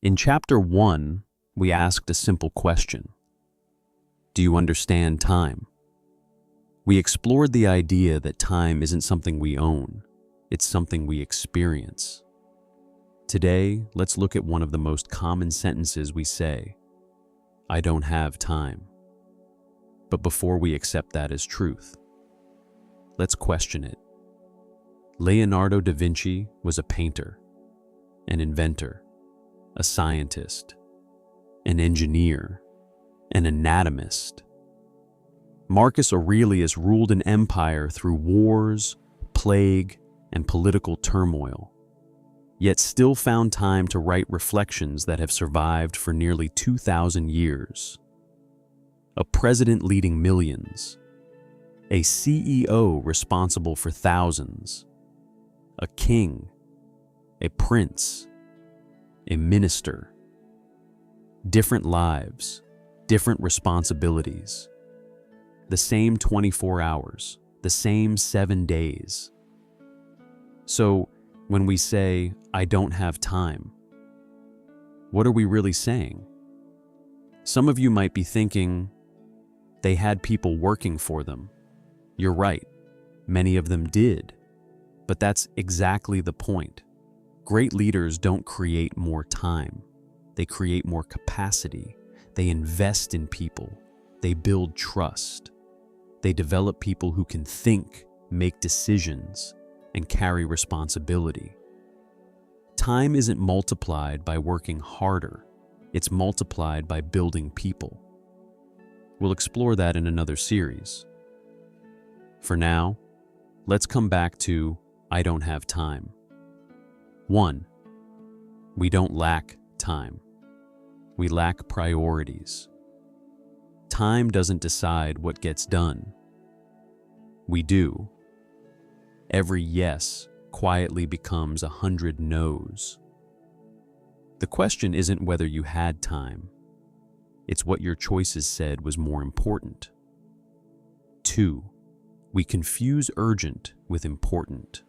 In Chapter 1, we asked a simple question. Do you understand time? We explored the idea that time isn't something we own, it's something we experience. Today, let's look at one of the most common sentences we say, I don't have time. But before we accept that as truth, let's question it. Leonardo da Vinci was a painter, an inventor, a scientist, an engineer, an anatomist. Marcus Aurelius ruled an empire through wars, plague, and political turmoil, yet still found time to write reflections that have survived for nearly 2,000 years. A president leading millions, a CEO responsible for thousands, a king, a prince, a minister. Different lives, different responsibilities. The same 24 hours, the same 7 days. So, when we say, I don't have time, what are we really saying? Some of you might be thinking, they had people working for them. You're right, many of them did. But that's exactly the point. Great leaders don't create more time. They create more capacity. They invest in people. They build trust. They develop people who can think, make decisions, and carry responsibility. Time isn't multiplied by working harder. It's multiplied by building people. We'll explore that in another series. For now, let's come back to I don't have time. 1. We don't lack time. We lack priorities. Time doesn't decide what gets done. We do. Every yes quietly becomes 100 no's. The question isn't whether you had time. It's what your choices said was more important. 2. We confuse urgent with important.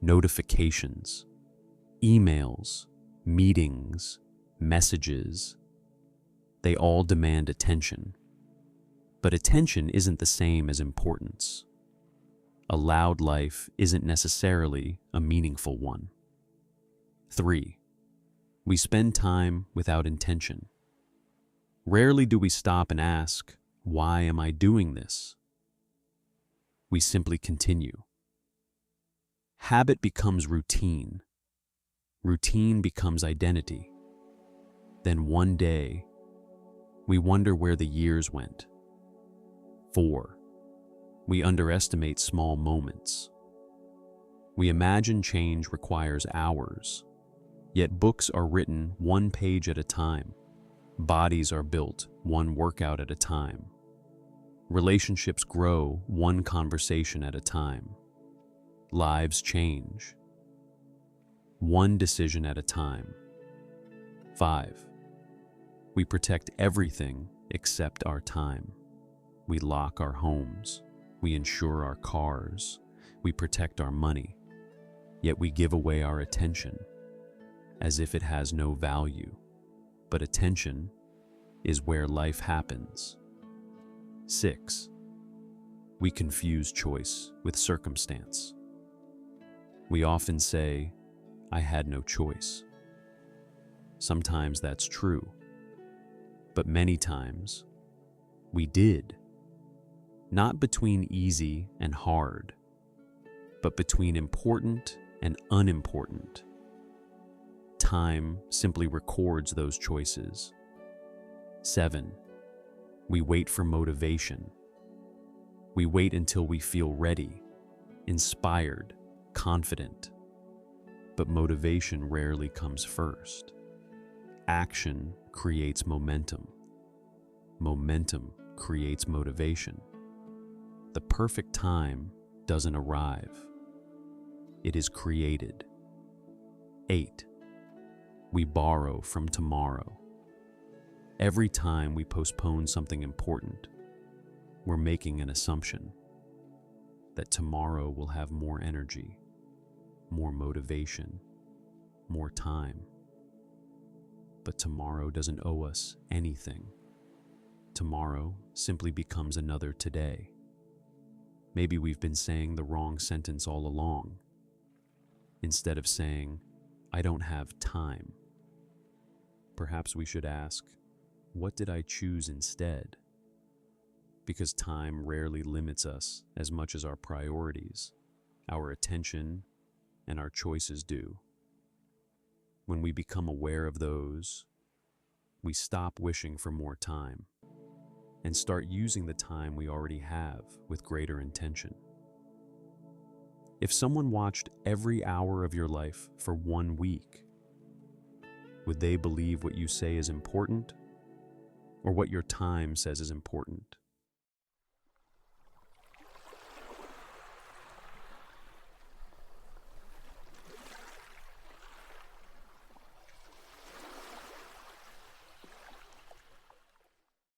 Notifications, emails, meetings, messages, they all demand attention. But attention isn't the same as importance. A loud life isn't necessarily a meaningful one. 3. We spend time without intention. Rarely do we stop and ask, why am I doing this? We simply continue. Habit becomes routine. Routine becomes identity. Then one day, we wonder where the years went. 4. We underestimate small moments. We imagine change requires hours, yet books are written 1 page at a time. Bodies are built 1 workout at a time. Relationships grow 1 conversation at a time. Lives change 1 decision at a time. 5. We protect everything except our time. We lock our homes. We insure our cars. We protect our money. Yet we give away our attention as if it has no value. But attention is where life happens. 6. We confuse choice with circumstance. We often say, I had no choice. Sometimes that's true, but many times we did. Not between easy and hard, but between important and unimportant. Time simply records those choices. 7. We wait for motivation. We wait until we feel ready, inspired, confident. But motivation rarely comes first. Action creates momentum. Momentum creates motivation. The perfect time doesn't arrive. It is created. 8. We borrow from tomorrow. Every time we postpone something important, we're making an assumption that tomorrow will have more energy, more motivation, more time. But tomorrow doesn't owe us anything. Tomorrow simply becomes another today. Maybe we've been saying the wrong sentence all along. Instead of saying, "I don't have time," perhaps we should ask, "What did I choose instead?" Because time rarely limits us as much as our priorities, our attention, and our choices do. When we become aware of those, we stop wishing for more time and start using the time we already have with greater intention. If someone watched every hour of your life for 1 week, would they believe what you say is important or what your time says is important?